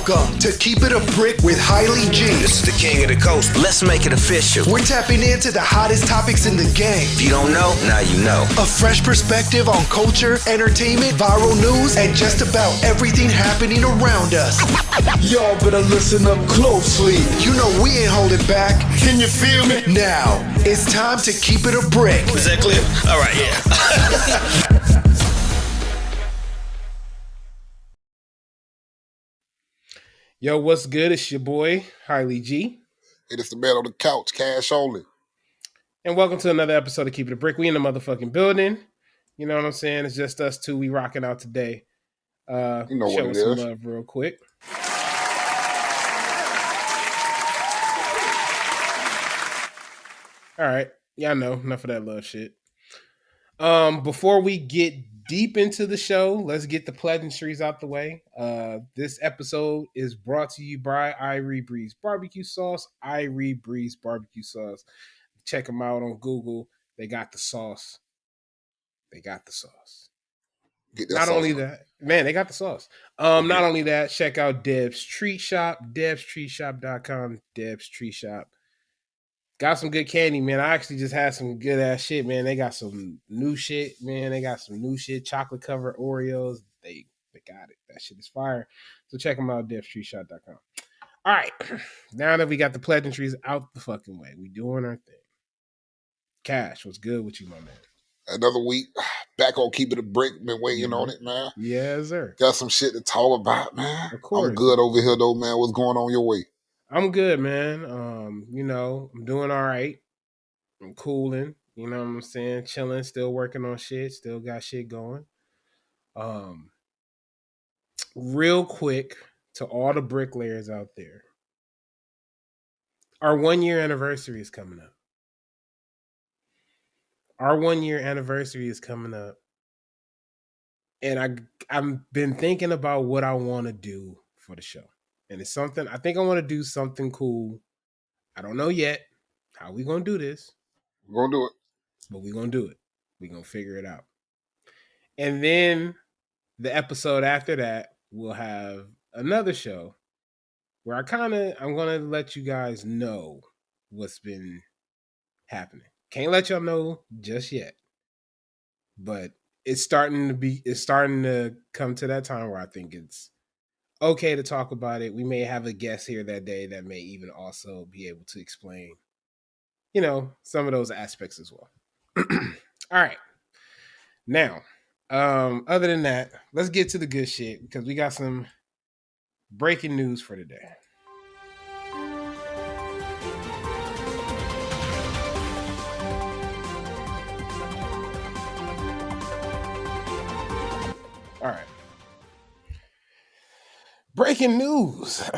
Welcome to Keep It a Brick with Hailey G. This is the king of the coast. Let's make it official. We're tapping into the hottest topics in the game. If you don't know, now you know. A fresh perspective on culture, entertainment, viral news, and just about everything happening around us. Y'all better listen up closely. You know we ain't holding back. Can you feel me? Now, it's time to Keep It a Brick. Is that clear? All right, yeah. Yo, what's good? It's your boy, Hailey G. It is the man on the couch, cash only. And welcome to another episode of Keep It a Brick. We in the motherfucking building. You know what I'm saying? It's just us two. We rocking out today. You know show what us it some is. love real quick. All right. Yeah, I know. Enough of that love shit. Before we get deep into the show, let's get the pleasantries out the way. This episode is brought to you by Irie Breeze Barbecue Sauce. Irie Breeze Barbecue Sauce. Check them out on Google. They got the sauce. Get that Not sauce only on. that, man, they got the sauce. Not only that, check out Deb's Treat Shop, debstreetshop.com, Deb's Treat Shop. Got some good candy, man. I actually just had some good ass shit, man. They got some new shit, man. They got some new shit, chocolate covered Oreos. They got it. That shit is fire. So check them out, debstreetshop.com. All right, now that we got the pleasantries out the fucking way, we doing our thing. Cash, what's good with you, my man? Another week, back on Keep It a Brick. Been waiting on it, man. Yes, sir. Got some shit to talk about, man. Of course. I'm good over here, though, man. What's going on your way? I'm good, man. I'm doing all right. I'm cooling. You know what I'm saying? Chilling, still working on shit, still got shit going. Real quick to all the bricklayers out there. Our 1 year anniversary is coming up. Our 1 year anniversary is coming up. And I've been thinking about what I want to do for the show. And it's something, I think I want to do something cool. I don't know yet how we going to do this. We're going to do it. But we're going to do it. We're going to figure it out. And then the episode after that, we'll have another show where I'm going to let you guys know what's been happening. Can't let y'all know just yet. But it's starting to come to that time where I think it's okay to talk about it. We may have a guest here that day that may even also be able to explain, some of those aspects as well. All right. Now, other than that, let's get to the good shit because we got some breaking news for today. All right. Breaking news.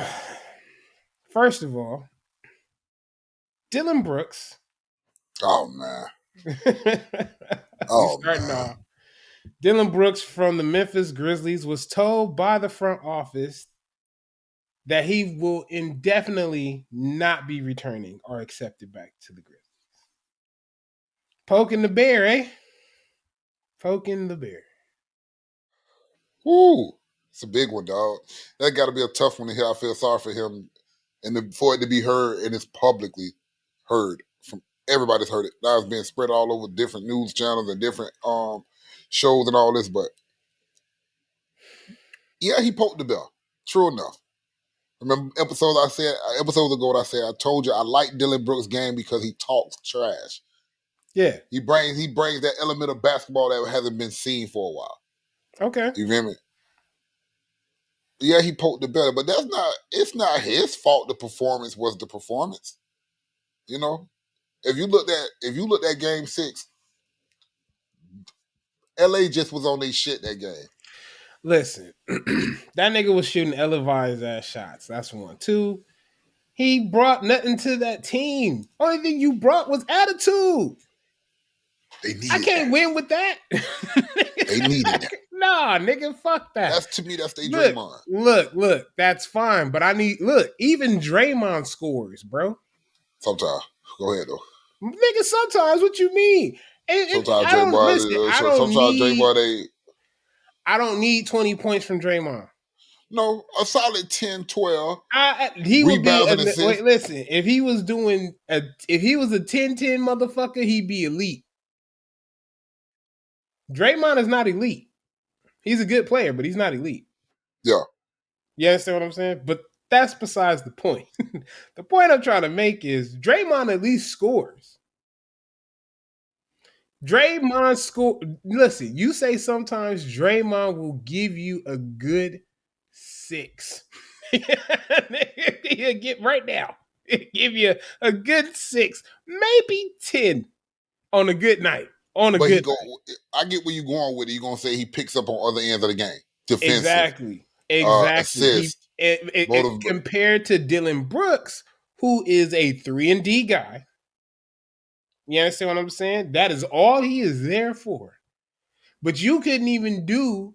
First of all, Dillon Brooks. Oh, man. Starting off. Dillon Brooks from the Memphis Grizzlies was told by the front office that he will indefinitely not be returning or accepted back to the Grizzlies. Poking the bear, eh? Poking the bear. Woo. It's a big one, dog. That got to be a tough one to hear. I feel sorry for him. And for it to be heard, and it's publicly heard from everybody's heard it. Now it's being spread all over different news channels and different shows and all this. But yeah, he poked the bear. True enough. Remember episodes ago, I said I told you I like Dillon Brooks' game because he talks trash. Yeah. He brings that element of basketball that hasn't been seen for a while. Okay. You feel me? Yeah, he poked the bear, but it's not his fault the performance was the performance. If you looked at game 6, LA just was on their shit that game. Listen, that nigga was shooting televised ass shots. That's one. 2, he brought nothing to that team. Only thing you brought was attitude. I can't win with that. They needed that. Nah, nigga, fuck that. That's their Draymond. Look, that's fine. But even Draymond scores, bro. Sometimes. Go ahead, though. Nigga, sometimes, what you mean? Sometimes Draymond, I don't need 20 points from Draymond. No, a solid 10, 12. He would be Rebounds and wait. assists. Listen, if he was if he was a 10-10 motherfucker, he'd be elite. Draymond is not elite. He's a good player, but he's not elite. Yeah. You understand what I'm saying? But that's besides the point. The point I'm trying to make is Draymond at least scores. Draymond score. Listen, you say sometimes Draymond will give you a good 6. He'll get right now. He'll give you a good 6, maybe 10 on a good night. But I get where you're going with it. You're gonna say he picks up on other ends of the game. Defensive. Exactly. Assist. Compared to Dillon Brooks, who is a 3-and-D guy. You understand what I'm saying? That is all he is there for. But you couldn't even do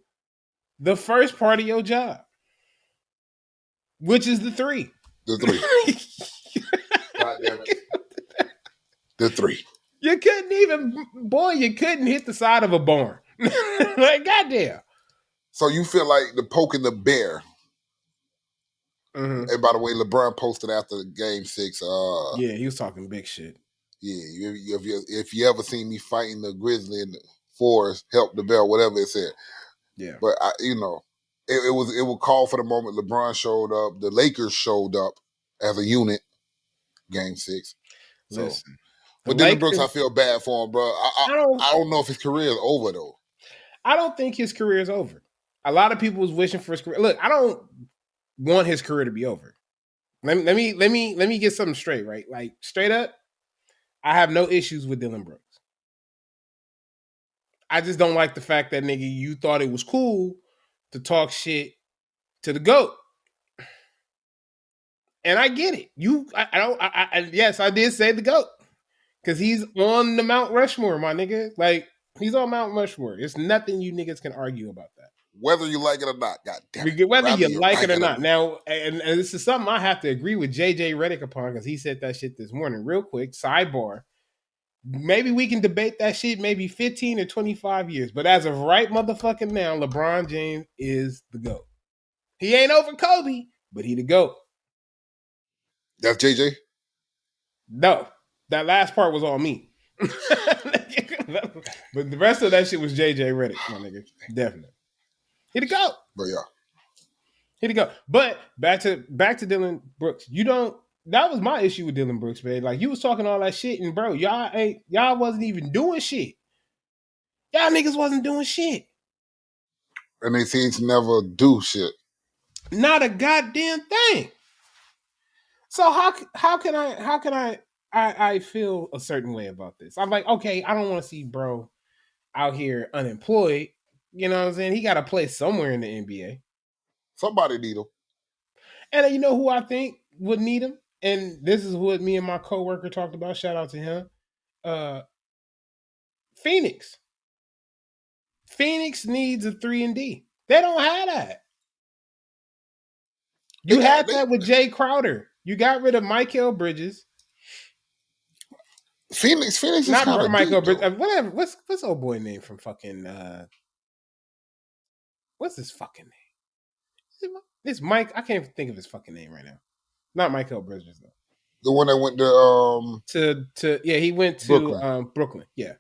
the first part of your job, which is the 3. The 3. God damn it. The 3. You couldn't hit the side of a barn. Like, goddamn. So you feel like the poking the bear. Mm-hmm. And by the way, LeBron posted after game 6. Yeah, he was talking big shit. Yeah, if you ever seen me fighting the grizzly in the forest, help the bear, whatever it said. Yeah, but it would call for the moment. LeBron showed up. The Lakers showed up as a unit. Game 6. So, listen, but Dillon Brooks, I feel bad for him, bro. I don't know if his career is over though. I don't think his career is over. A lot of people was wishing for his career. Look, I don't want his career to be over. Let me get something straight, right? Like, straight up, I have no issues with Dillon Brooks. I just don't like the fact that, nigga, you thought it was cool to talk shit to the GOAT. And I get it. Yes, I did say the GOAT. Because he's on the Mount Rushmore, my nigga. Like, he's on Mount Rushmore. There's nothing you niggas can argue about that. Whether you like it or not, God damn it. Whether you like it or not. Now, and this is something I have to agree with JJ Redick upon, because he said that shit this morning. Real quick, sidebar. Maybe we can debate that shit maybe 15 or 25 years. But as of right motherfucking now, LeBron James is the GOAT. He ain't over Kobe, but he the GOAT. That's JJ? No. That last part was all me. But the rest of that shit was JJ Redick, my nigga. Definitely. He the GOAT. But yeah. He the GOAT. But back to Dillon Brooks. That was my issue with Dillon Brooks, man. Like, you was talking all that shit, and bro, y'all wasn't even doing shit. Y'all niggas wasn't doing shit. And they seem to never do shit. Not a goddamn thing. So how can I feel a certain way about this? I'm like, okay, I don't want to see bro out here unemployed. You know what I'm saying? He got to play somewhere in the NBA. Somebody need him. And you know who I think would need him? And this is what me and my coworker talked about. Shout out to him. Phoenix. Phoenix needs a 3-and-D. They don't have that. You had that with Jay Crowder. You got rid of Mikal Bridges. Phoenix is not kind of Mikal Bridges. Whatever. What's old boy name from fucking? What's his fucking name? This Mike. I can't think of his fucking name right now. Not Mikal Bridges though. The one that went to he went to Brooklyn. Yeah.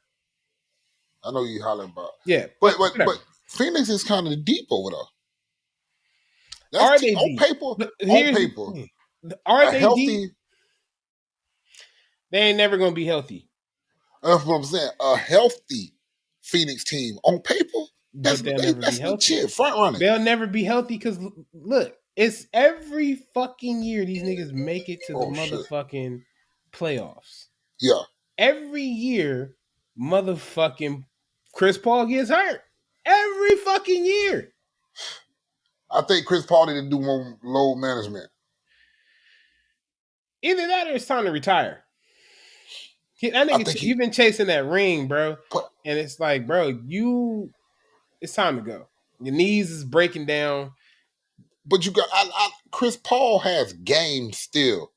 I know you hollering about. Yeah, but Phoenix is kind of deep over there. Are they on deep? paper? Are they healthy? Deep? They ain't never gonna be healthy. That's what I'm saying. A healthy Phoenix team on paper. That's legit front running. They'll never be healthy because look, it's every fucking year these niggas make it to the motherfucking playoffs. Yeah. Every year, motherfucking Chris Paul gets hurt. Every fucking year. I think Chris Paul need to do more load management. Either that or it's time to retire. That nigga, you've been chasing that ring, bro. And it's like, bro, it's time to go. Your knees is breaking down. But you got Chris Paul has game still.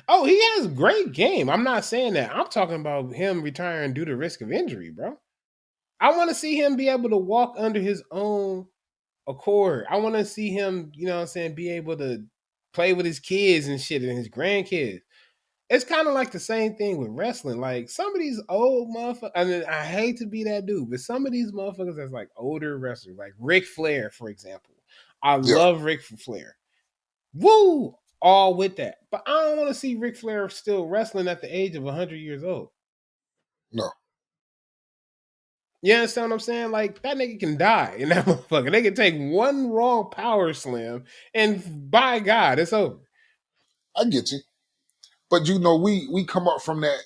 Oh, he has great game. I'm not saying that. I'm talking about him retiring due to risk of injury, bro. I want to see him be able to walk under his own accord. I want to see him, you know what I'm saying, be able to play with his kids and shit and his grandkids. It's kind of like the same thing with wrestling. Like some of these old motherfuckers, I mean, I hate to be that dude, but some of these motherfuckers that's like older wrestlers, like Ric Flair, for example. I Yeah. love Ric Flair. Woo! All with that. But I don't want to see Ric Flair still wrestling at the age of 100 years old. No. You understand what I'm saying? Like that nigga can die in that motherfucker. They can take one wrong power slam and by God, it's over. I get you. But you know, we come up from that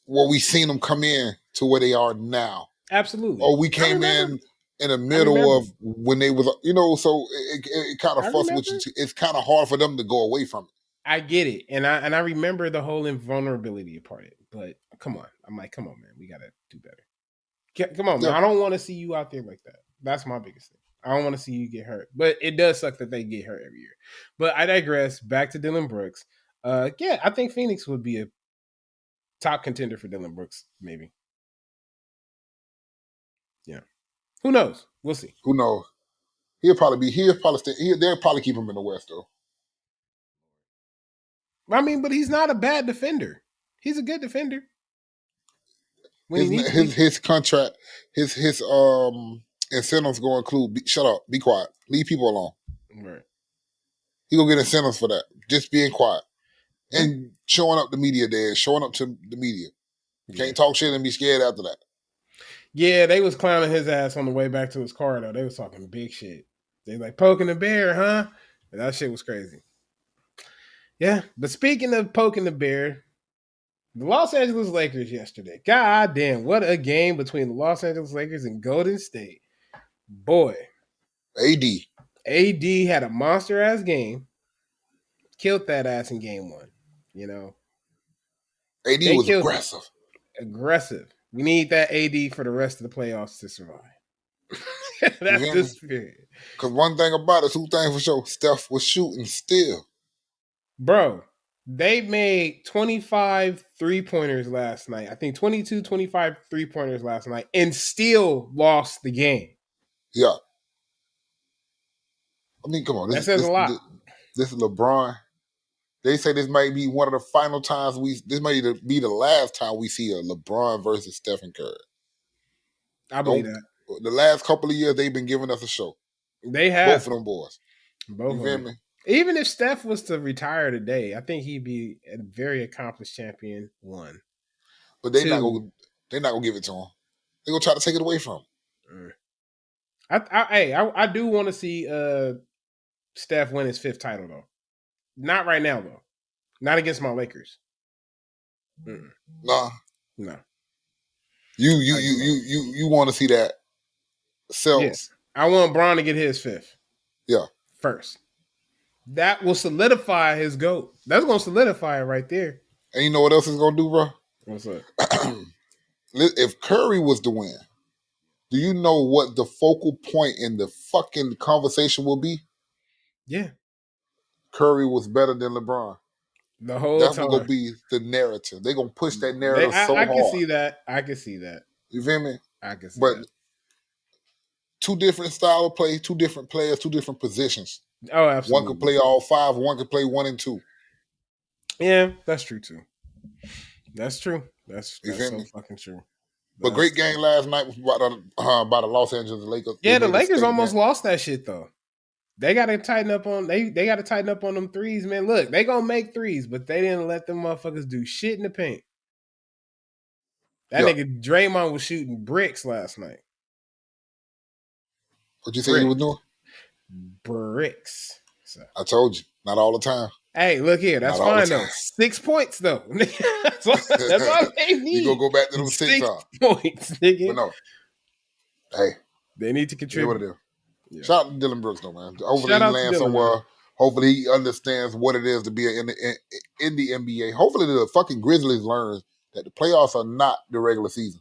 where we seen them come in to where they are now. Absolutely. Or we I came remember. in the I middle remember. of when they was, you know, so it kind of I fuss with you. remember. It's kind of hard for them to go away from it. I get it, and I remember the whole invulnerability part of it. But come on, I'm like, come on, man, we gotta do better. Come on, man. Yeah. I don't want to see you out there like that. That's my biggest thing. I don't want to see you get hurt. But it does suck that they get hurt every year. But I digress. Back to Dillon Brooks. Yeah, I think Phoenix would be a top contender for Dillon Brooks, maybe. Yeah. Who knows? We'll see. Who knows? They'll probably keep him in the West though. I mean, but he's not a bad defender. He's a good defender. When he needs to be. His contract, his incentives gonna include shut up, be quiet, leave people alone. Right. He gonna get incentives for that. Just being quiet. Yeah. And showing up the media day, showing up to the media. Can't talk shit and be scared after that. Yeah, they was clowning his ass on the way back to his car, though. They was talking big shit. They like, poking the bear, huh? And that shit was crazy. Yeah, but speaking of poking the bear, the Los Angeles Lakers yesterday. God damn, what a game between the Los Angeles Lakers and Golden State. Boy. AD had a monster-ass game. Killed that ass in game one. You know? AD They was killed aggressive. Aggressive. We need that AD for the rest of the playoffs to survive. That's the spirit. Because one thing about it, two things for sure, Steph was shooting still. Bro, they made 25 3-pointers last night. I think 22, 25 3-pointers last night and still lost the game. Yeah. I mean, come on. That says a lot. This is LeBron. They say this might be one of the final times this might be the last time we see a LeBron versus Stephen Curry. I believe that. The last couple of years, they've been giving us a show. They have. Both of them boys. Both you of feel them. me? Even if Steph was to retire today, I think he'd be a very accomplished champion. One. But they're not gonna give it to him. They're gonna try to take it away from him. I do want to see Steph win his 5th title though. Not right now though. Not against my Lakers. Nah. No. You want to see that cells. Yes. I want Bron to get his 5th. Yeah. First. That will solidify his GOAT. That's going to solidify it right there. And you know what else is going to do, bro? What's up? If Curry was to win, do you know what the focal point in the fucking conversation will be? Yeah. Curry was better than LeBron. The whole That's time. That's going to be the narrative. They're going to push that narrative so hard. I can see that. I can see that. You feel me? I can see that. But two different style of play, two different players, two different positions. Oh, absolutely. One could play all 5, one could play 1 and 2. Yeah, that's true too. That's true. That's so fucking true. But great game last night by the Los Angeles Lakers. Yeah, the Lakers almost lost that shit though. They gotta tighten up on they gotta tighten up on them threes, man. Look, they gonna make threes, but they didn't let them motherfuckers do shit in the paint. That nigga Draymond was shooting bricks last night. What you say he was doing? Bricks. So. I told you, not all the time. Hey, look here. That's fine though. 6 points though. that's all they need. You gonna go back to them 6 points, nigga. But no. Hey. They need to contribute. What it is. Yeah. Shout out to Dillon Brooks though, man. Hopefully Shout he lands somewhere. Man. Hopefully he understands what it is to be in the NBA. Hopefully the fucking Grizzlies learn that the playoffs are not the regular season.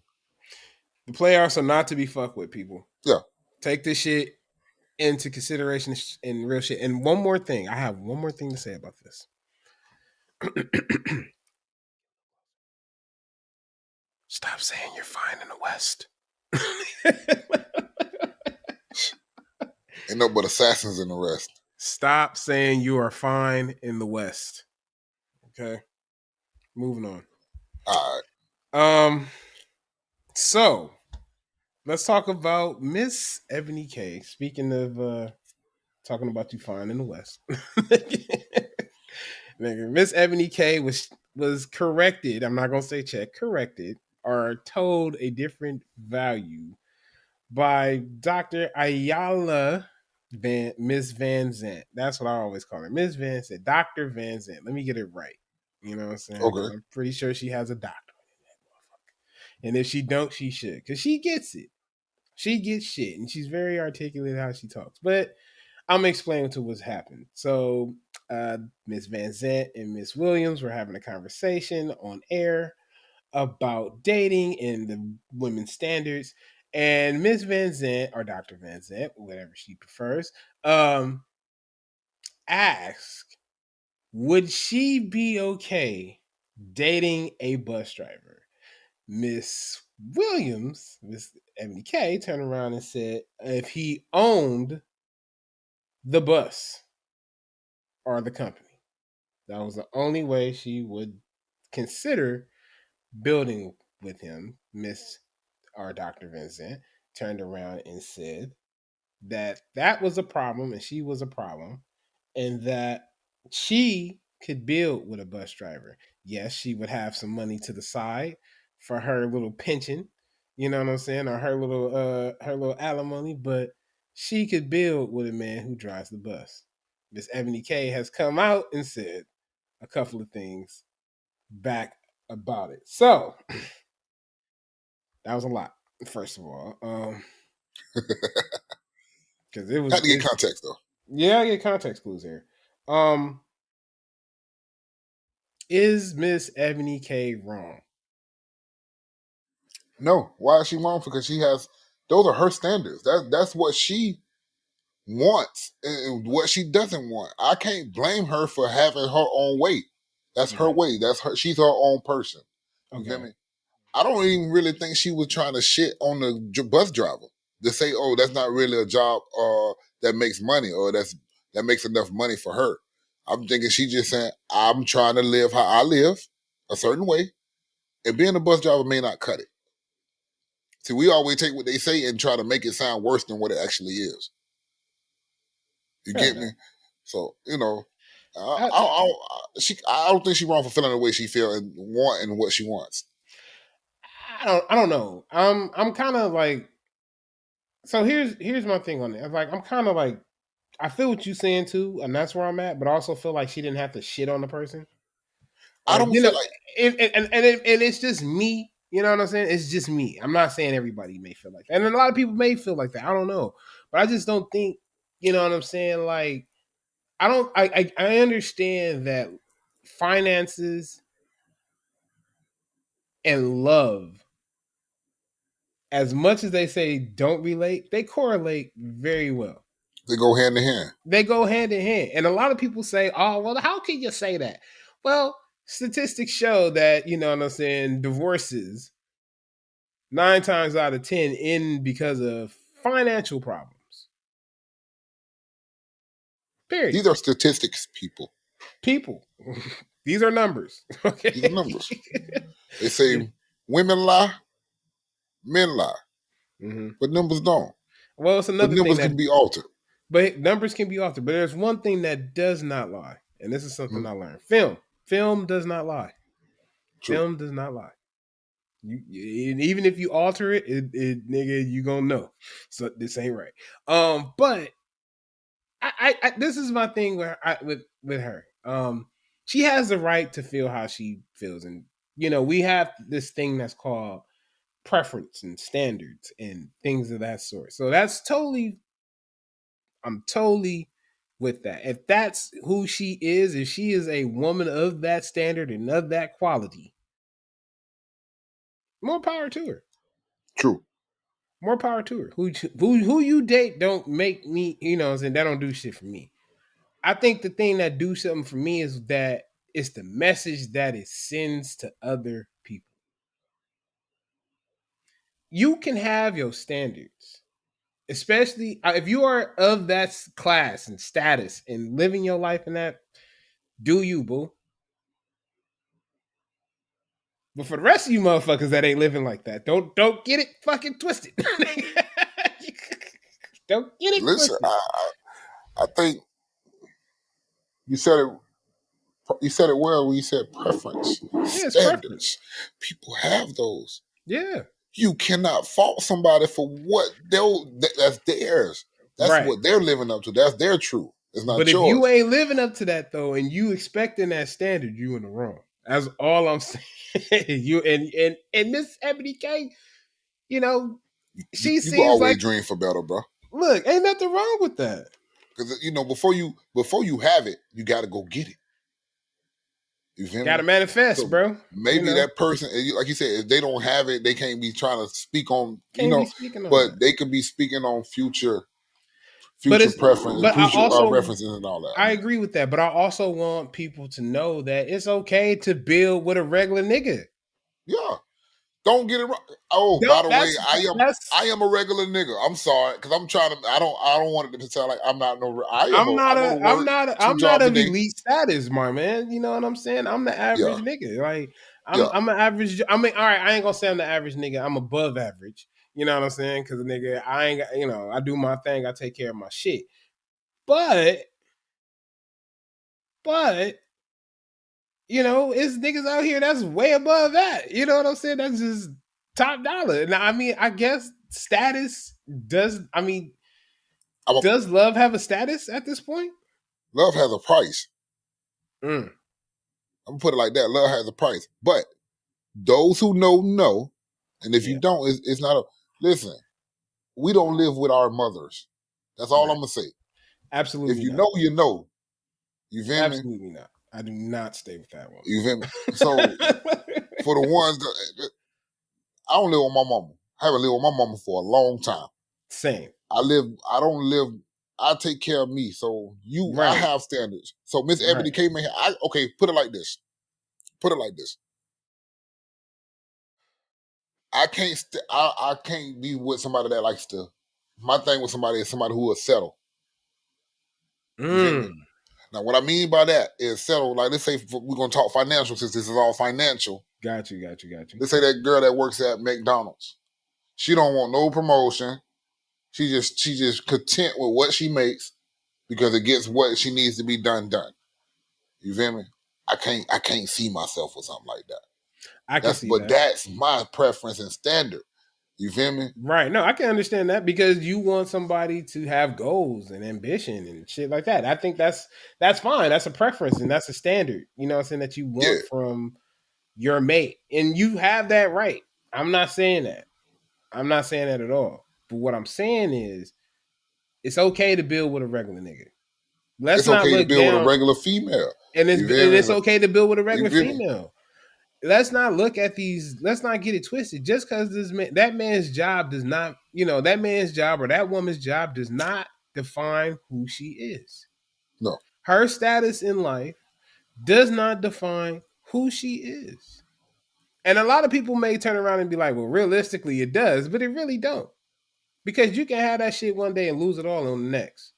The playoffs are not to be fucked with, people. Yeah. Take this shit into consideration and real shit. And one more thing. I have one more thing to say about this. Stop saying you're fine in the West. Ain't no but assassins in the rest. Stop saying you are fine in the West. Okay. Moving on. All right. So let's talk about Miss Eboni K. Speaking of talking about you fine in the West. Nigga, Miss Eboni K was corrected. I'm not gonna say check, corrected, or told a different value by Dr. Iyanla Miss Van Zant. That's what I always call her. Miss Van Zant. Dr. Van Zant. Let me get it right. You know what I'm saying? Okay. I'm pretty sure she has a doctor. And if she don't, she should. Because she gets it. She gets shit. And she's very articulate how she talks. But I'm explaining to what's happened. So Miss Van Zant and Miss Williams were having a conversation on air about dating and the women's standards. And Miss Van Zant, or Dr. Van Zant, whatever she prefers, asked, would she be okay dating a bus driver? Miss Williams, Miss Eboni K, turned around and said, if he owned the bus or the company, that was the only way she would consider building with him. Miss or Dr. Vincent turned around and said that that was a problem and she was a problem and that she could build with a bus driver. Yes, she would have some money to the side for her little pension, you know what I'm saying, or her little alimony, but she could build with a man who drives the bus. Miss Eboni K has come out and said a couple of things back about it. So that was a lot, first of all. Because Had to get context though. Yeah, I get context clues here. Is Miss Eboni K wrong? No. Why is she wrong? Because she has those are her standards. That's what she wants and what she doesn't want. I can't blame her for having her own way. That's her way. That's her. She's her own person. You feel me? I don't even really think she was trying to shit on the bus driver to say, "Oh, that's not really a job that makes money or that makes enough money for her." I'm thinking she just saying, "I'm trying to live how I live, a certain way, and being a bus driver may not cut it." See, we always take what they say and try to make it sound worse than what it actually is. You Fair get enough. me? So I don't think she's wrong for feeling the way she feel and wanting what she wants. I don't know. I'm kind of like, so here's my thing on it. I'm kind of like, I feel what you're saying too, and that's where I'm at. But I also feel like she didn't have to shit on the person. I don't You feel know, like and it's just me. You know what I'm saying? It's just me. I'm not saying everybody may feel like that, and a lot of people may feel like that. I don't know, but I just don't think. You know what I'm saying? Like, I don't. I understand that finances and love, as much as they say don't relate, they correlate very well. they go hand in hand. They go hand in hand. And a lot of people say, oh, well, how can you say that? Well, statistics show that, you know what I'm saying, divorces 9 times out of 10 end because of financial problems. Period. These are statistics, people. People. These are numbers. Okay. These are numbers. They say women lie, men lie, but numbers don't. Well, it's But another thing numbers that, can be altered. but numbers can be altered. But there's one thing that does not lie. And this is something I learned. Film does not lie. True. Film does not lie. And even if you alter it, nigga, you gonna know. So this ain't right. But I this is my thing with her. She has the right to feel how she feels, and you know we have this thing that's called preference and standards and things of that sort. So that's totally, I'm totally with that. If that's who she is, if she is a woman of that standard and of that quality, more power to her. True. More power to her. Who you date don't make me, you know, and that don't do shit for me. I think the thing that do something for me is that it's the message that it sends to other people. You can have your standards, especially if you are of that class and status and living your life in that, do you, boo? But for the rest of you motherfuckers that ain't living like that, don't get it fucking twisted. Don't get it Listen, twisted. I think you said it. You said it well when you said preference, Yeah, it's preference. standards. People have those. Yeah, You cannot fault somebody for what that's theirs. That's right. what they're living up to. That's their truth. It's not But if you yours. ain't living up to that though, and you expecting that standard, you in the wrong. That's all I'm saying. You and Miss Eboni K, you know, she You can seems always like, dream for better, bro. look, ain't nothing wrong with that. Because before you have it, you got to go get it. You feel Gotta me? manifest, So bro. maybe that person, like you said, if they don't have it, they can't be trying to speak on, Can't be speaking on but that. they could be speaking on future But preference and but I future also references and all that. I agree with that, but I also want people to know that it's okay to build with a regular nigga. Yeah. Don't get it wrong. Oh, by Don't the way, I am a regular nigga. I'm sorry, because I'm trying to. I don't want it to sound like I'm not no. I am. I go to work 2 I'm not jobs a of day. elite status, my man. You know what I'm saying? I'm the average Yeah, nigga. Like yeah. I'm an average. I mean, all right, I ain't gonna say I'm the average nigga. I'm above average. You know what I'm saying? Because nigga, I ain't got, I do my thing. I take care of my shit. But it's niggas out here that's way above that. You know what I'm saying? That's just top dollar. Now, I mean, I guess status does. I mean, does love have a status at this point? Love has a price. Mm, I'm gonna put it like that. Love has a price, but those who know, and if you yeah, don't, it's not a. Listen, we don't live with our mothers. That's all I'm right. gonna say. If Absolutely you not. know, you know. You feel me? Absolutely not. I do not stay with that You feel me? one. So for the ones that I don't live with my mama. I haven't lived with my mama for a long time. Same. I don't live, I take care of me. So I Right. have standards. So Miss Eboni Right. K, man, okay, put it like this. Put it like this. I can't be with somebody that likes to, my thing with somebody is somebody who will settle. You feel me? Mm. Now, what I mean by that is settle, like let's say we're going to talk financial since this is all financial. Got you. Let's say that girl that works at McDonald's. She don't want no promotion. She just content with what she makes because it gets what she needs to be done. You feel me? I can't see myself with something like that. I can see that. That's my preference and standard. You feel me? Right. No, I can understand that because you want somebody to have goals and ambition and shit like that. I think that's fine. That's a preference and that's a standard. You know what I'm saying, that you Yeah. want from your mate. And you have that right. I'm not saying that. I'm not saying that at all. But what I'm saying is it's okay to build with a regular nigga. Let's It's not okay to look build with a down. regular female. And You feel it's me? okay to build with a You regular feel me? female. Let's not look at these. Let's not get it twisted. Just because that man's job does not, that man's job or that woman's job does not define who she is. No. Her status in life does not define who she is. And a lot of people may turn around and be like, well, realistically it does, but it really don't. Because you can have that shit one day and lose it all on the next.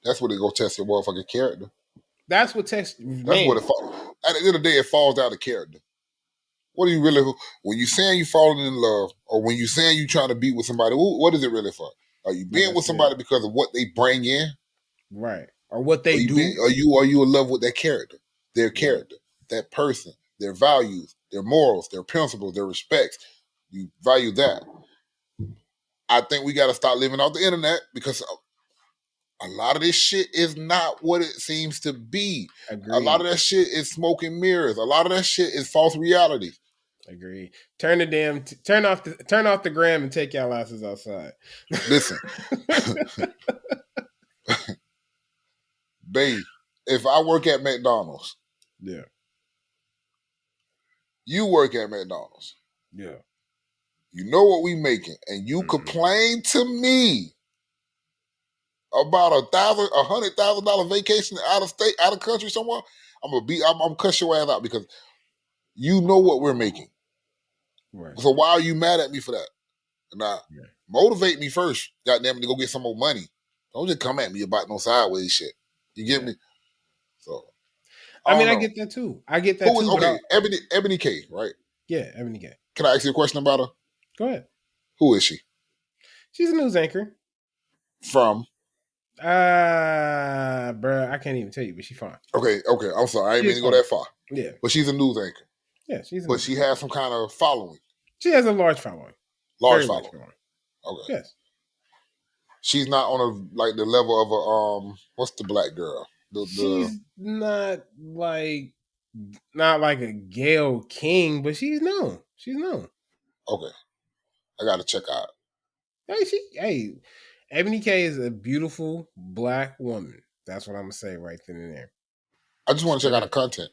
That's what they go test your motherfucking character. That's what That's what it falls. At the end of the day, it falls out of character. What are you really, when you saying you falling in love, or when you saying you trying to be with somebody, what is it really for? Are you being with somebody because of what they bring in? Right. Or what they do? Are you in love with that character, their character, that person, their values, their morals, their principles, their respects? You value that. I think we got to start living off the internet because a lot of this shit is not what it seems to be. Agreed. A lot of that shit is smoke and mirrors. A lot of that shit is false reality. Agree. Turn off the gram and take y'all asses outside. Listen, babe, if I work at McDonald's, yeah, you work at McDonald's, yeah, you know what we making, and you complain to me about $100,000 vacation out of state, out of country somewhere, I'm cuss your ass out because you know what we're making. right. So why are you mad at me for that? Nah, Motivate me first, goddamn it, to go get some more money. Don't just come at me about no sideways shit. You get me? So I mean, don't I know. get that too. I get that Who is too. okay? Eboni K, right? Yeah, Eboni K. Can I ask you a question about her? Go ahead. Who is she? She's a news anchor. From? Bruh, I can't even tell you, but she's fine. Okay. I'm sorry. I didn't mean to go that far. Yeah. But she's a news anchor. Yeah, she's a But she has some kind of following. She has a large following. Large Very following. large following. Okay. Yes. She's not on the level of a what's the black girl? She's not like a Gayle King, but she's known. She's known. Okay. I gotta check out. Hey, Eboni K is a beautiful black woman. That's what I'm gonna say right then and there. I just want to check out her content.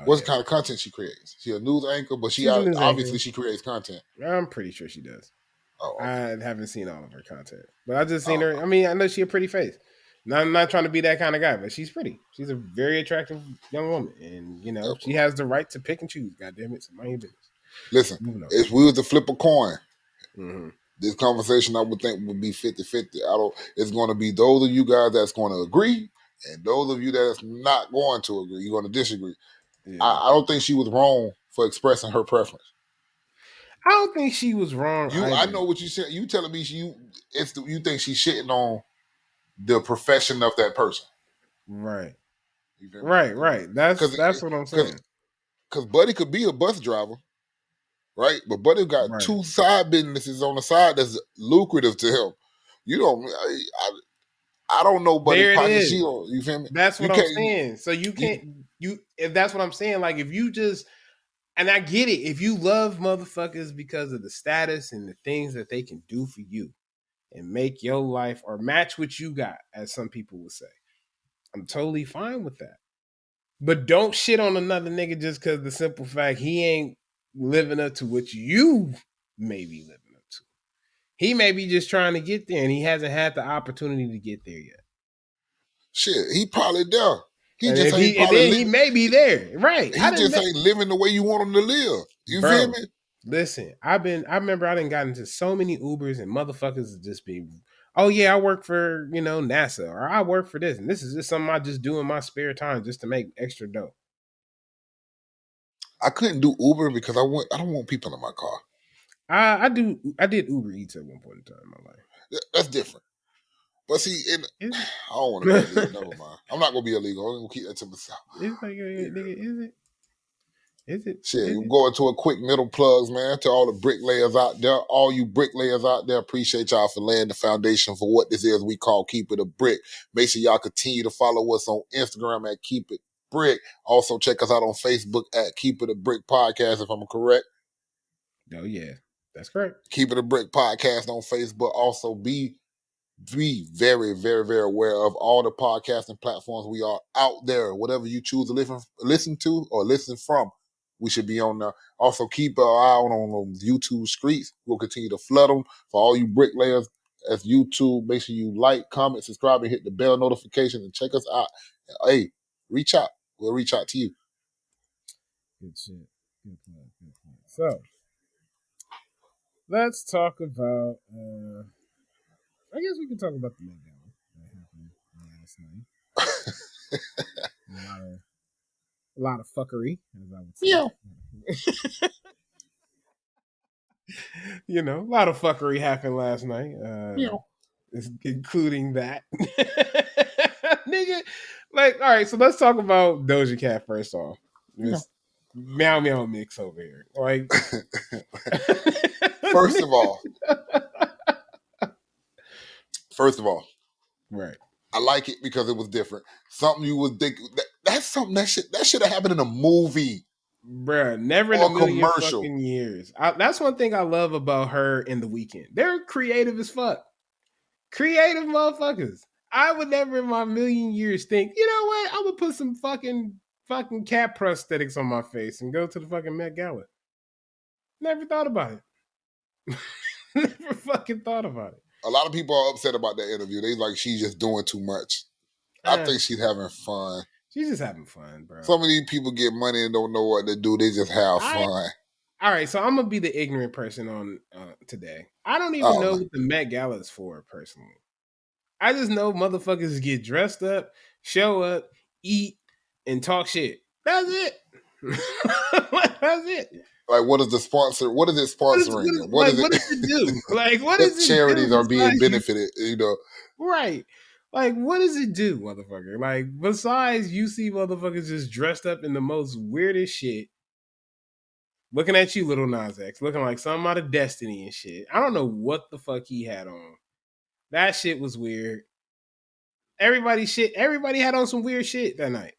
What's the kind of content she creates? She's a news anchor, but obviously she creates content. I'm pretty sure she does. Oh, okay. I haven't seen all of her content, but I just seen her. I mean, I know she a pretty face. Now, I'm not trying to be that kind of guy, but she's pretty. She's a very attractive young woman, and she has the right to pick and choose. God damn it, so mind your business. Listen, if we was to flip a coin, mm-hmm. this conversation I would think would be 50-50. It's going to be those of you guys that's going to agree, and those of you that's not going to agree. You're going to disagree. Yeah. I don't think she was wrong for expressing her preference. I don't think she was wrong. I know what you said. You telling me you think she's shitting on the profession of that person. Right. Right. That's what I'm saying. Because Buddy could be a bus driver, right? But Buddy got two side businesses on the side that's lucrative to him. You don't. I don't know Buddy pocket. You feel me? That's what I'm saying. So you can't. If that's what I'm saying, like if you just. And I get it. If you love motherfuckers because of the status and the things that they can do for you and make your life or match what you got, as some people would say, I'm totally fine with that. But don't shit on another nigga just because the simple fact he ain't living up to what you may be living up to. He may be just trying to get there and he hasn't had the opportunity to get there yet. Shit, he probably there. He may be there, right? He just ain't living the way you want him to live. You feel me? Listen, I remember I done got into so many Ubers and motherfuckers just be, oh yeah, I work for NASA or I work for this and this is just something I just do in my spare time just to make extra dough. I couldn't do Uber because I don't want people in my car. I did Uber Eats at one point in time in my life. That's different. But see, I don't want to be illegal. Never mind. I'm not gonna be illegal. I'm gonna keep that to myself. It's like, nigga, is it? Shit, you go into a quick middle plugs, man. To all the bricklayers out there, all you bricklayers out there, appreciate y'all for laying the foundation for what this is we call Keep It a Brick. Make sure y'all continue to follow us on Instagram at Keep It Brick. Also, check us out on Facebook at Keep It a Brick Podcast, if I'm correct. Oh yeah, that's correct. Keep It a Brick Podcast on Facebook. Also, be very, very, very aware of all the podcasting platforms we are out there. Whatever you choose to listen to or listen from, we should be on there. Also, keep an eye on those YouTube streets. We'll continue to flood them for all you bricklayers. As YouTube, make sure you like, comment, subscribe, and hit the bell notification and check us out. Hey, reach out. We'll reach out to you. Good shit. Good point. So, let's talk about... I guess we can talk about the Met Gala that happened last night. a lot of fuckery, as I would say. Yeah. A lot of fuckery happened last night. Including that. Nigga, all right, so let's talk about Doja Cat first off. This meow meow mix over here. Like, First of all, right. I like it because it was different. Something you would think that's something that should have happened in a movie. Bruh, never in a million fucking years. That's one thing I love about her and The Weeknd. They're creative as fuck. Creative motherfuckers. I would never in my million years think, you know what? I'm gonna put some fucking cat prosthetics on my face and go to the fucking Met Gala. Never thought about it. Never fucking thought about it. A lot of people are upset about that interview. They like she's just doing too much. I think she's having fun. She's just having fun, bro. Some of these people get money and don't know what to do. They just have fun. All right, so I'm gonna be the ignorant person on today. I don't even Oh know man. what the Met Gala is for personally. I just know motherfuckers get dressed up, show up, eat, and talk shit. That's it. That's it. Like, what is the sponsor? What is it sponsoring? And what is What it? does it do? Like, what What does it charities do are being besides you? benefited? You know, Right. Like, what does it do, motherfucker? Like, besides you see motherfuckers just dressed up in the most weirdest shit, looking at you, Little Nas X, looking like something out of Destiny and shit. I don't know what the fuck he had on. That shit was weird. Everybody had on some weird shit that night.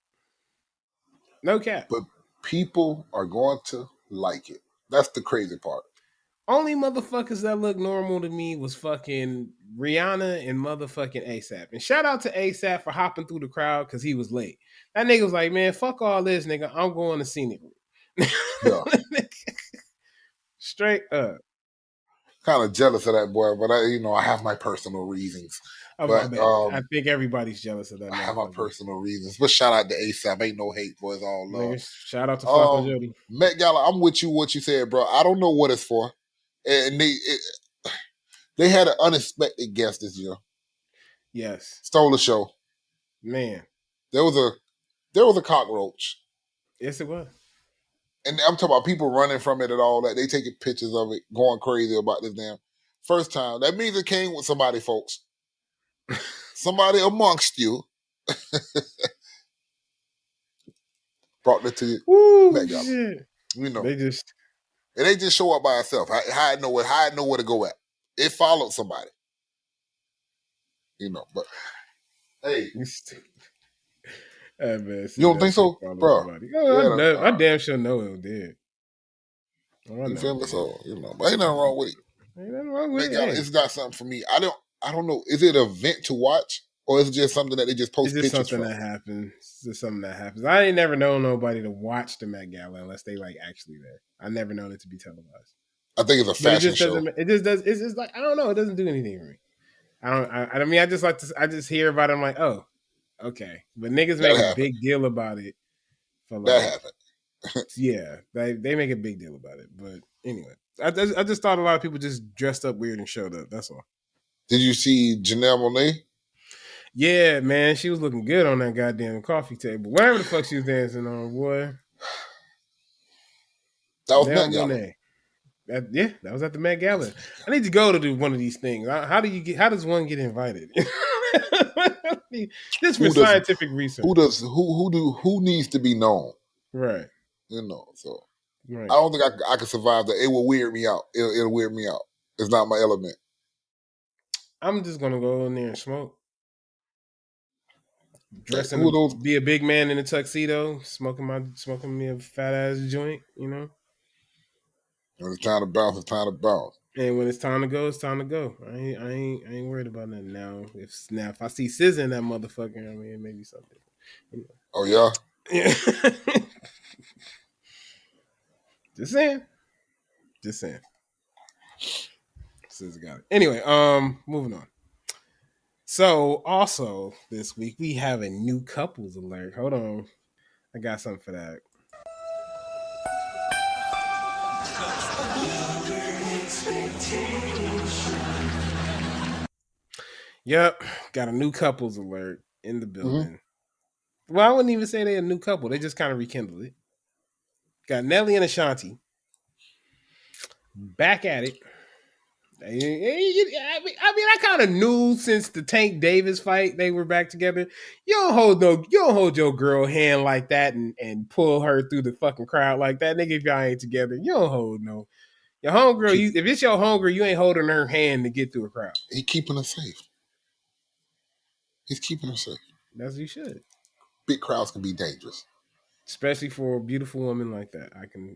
No cap. but people are going to like it. That's the crazy part. Only motherfuckers that look normal to me was fucking Rihanna and motherfucking ASAP. And shout out to ASAP for hopping through the crowd because he was late. That nigga was like, man, fuck all this, nigga. I'm going to Scenic Route. Yeah, Straight up. kind of jealous of that boy, but I have my personal reasons. Oh, my But bad. I think everybody's jealous of that I have my motherfucker. personal reasons. But shout out to ASAP. Ain't no hate, boys. All love. Nigga, shout out to Flacco Jody. Met Gala. I'm with you. What you said, bro. I don't know what it's for, and they had an unexpected guest this year. Yes. Stole the show. Man. There was a cockroach. Yes, it was. And I'm talking about people running from it and all that. They taking pictures of it, going crazy about this damn first time. That means it came with somebody, folks. Somebody amongst you brought it to you. Woo, Met Gala. shit. You know, They just it ain't just show up by itself. How I know where to go at. It followed somebody. You know, but hey, Hey, man, you don't think so, bro? I damn sure know it did. Oh, You feel me? So but ain't nothing wrong with it. Ain't nothing wrong with it. It's got something for me. I don't know. Is it an event to watch, or is it just something that they just post It's just pictures something from? that happens. It's just something that happens. I ain't never known nobody to watch the Met Gala unless they like actually there. I never known it to be televised. I think it's a But fashion show. it just does. It's just like I don't know. It doesn't do anything for me. I mean, I just like to. I just hear about it. I'm like, oh, okay. But niggas make a big deal about it. For like, that happened. Yeah, they make a big deal about it. But anyway, I just thought a lot of people just dressed up weird and showed up. That's all. Did you see Janelle Monáe? Yeah, man, she was looking good on that goddamn coffee table. Whatever the fuck she was dancing on, boy. That was Met Gala. That was at the Met Gala. I need to go to do one of these things. How does one get invited? Just for scientific research. Who needs to be known? Right. So right. I don't think I could survive that. It will weird me out. It'll weird me out. It's not my element. I'm just gonna go in there and smoke. Be a big man in a tuxedo, smoking me a fat ass joint, When it's time to bounce, it's time to bounce. And when it's time to go, it's time to go. I ain't worried about nothing now. If I see SZA in that motherfucker, I mean, it may be something. Oh yeah. Yeah. Just saying. SZA got it. Anyway, moving on. So also this week we have a new couples alert. Hold on, I got something for that. Yep, got a new couples alert in the building. Mm-hmm. Well, I wouldn't even say they're a new couple. They just kind of rekindled it. Got Nelly and Ashanti back at it. I mean, I kind of knew since the Tank Davis fight they were back together. You don't hold your girl hand like that and pull her through the fucking crowd like that, nigga. If y'all ain't together, you don't hold no. Your homegirl, if it's your homegirl, you ain't holding her hand to get through a crowd. He keeping her safe. He's keeping her safe. That's what you should. Big crowds can be dangerous. Especially for a beautiful woman like that.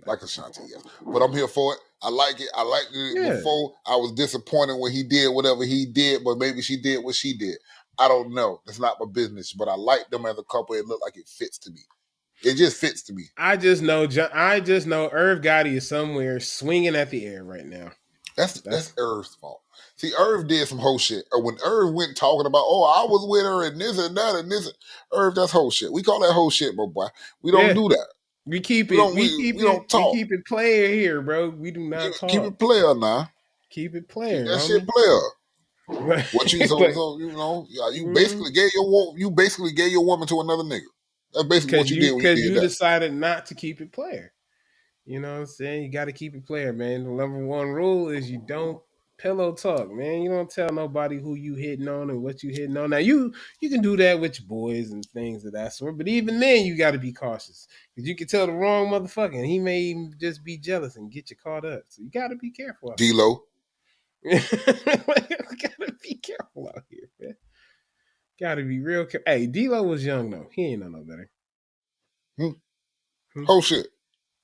Like Ashanti, yes. But I'm here for it. I like it. I liked it before. I was disappointed when he did whatever he did, but maybe she did what she did. I don't know. It's not my business. But I like them as a couple. It looked like it fits to me. It just fits to me. I just know Irv Gotti is somewhere swinging at the air right now. That's Irv's fault. See, Irv did some whole shit. Or when Irv went talking about, I was with her and this and that and this. Irv, that's whole shit. We call that whole shit, my boy. We don't do that. We keep We it. don't We we, keep we it. don't We talk. keep it player here, bro. We do not Keep talk. it player now. Keep it Keep player, that shit homie. player. But, What you so you know? You mhm. basically gave your woman to another nigga. That's basically what you did when you Cause did you that. decided not to keep it player. You know what I'm saying? You got to keep it player, man. The number one rule is you don't pillow talk, man. You don't tell nobody who you hitting on and what you hitting on. Now you can do that with your boys and things of that sort, but even then you got to be cautious because you can tell the wrong motherfucker and he may even just be jealous and get you caught up. So you got to be careful out D-Lo. here. Gotta be careful out here, man. Gotta be real careful. Hey, D-Lo was young though. He ain't know no better. Hmm. Whole shit.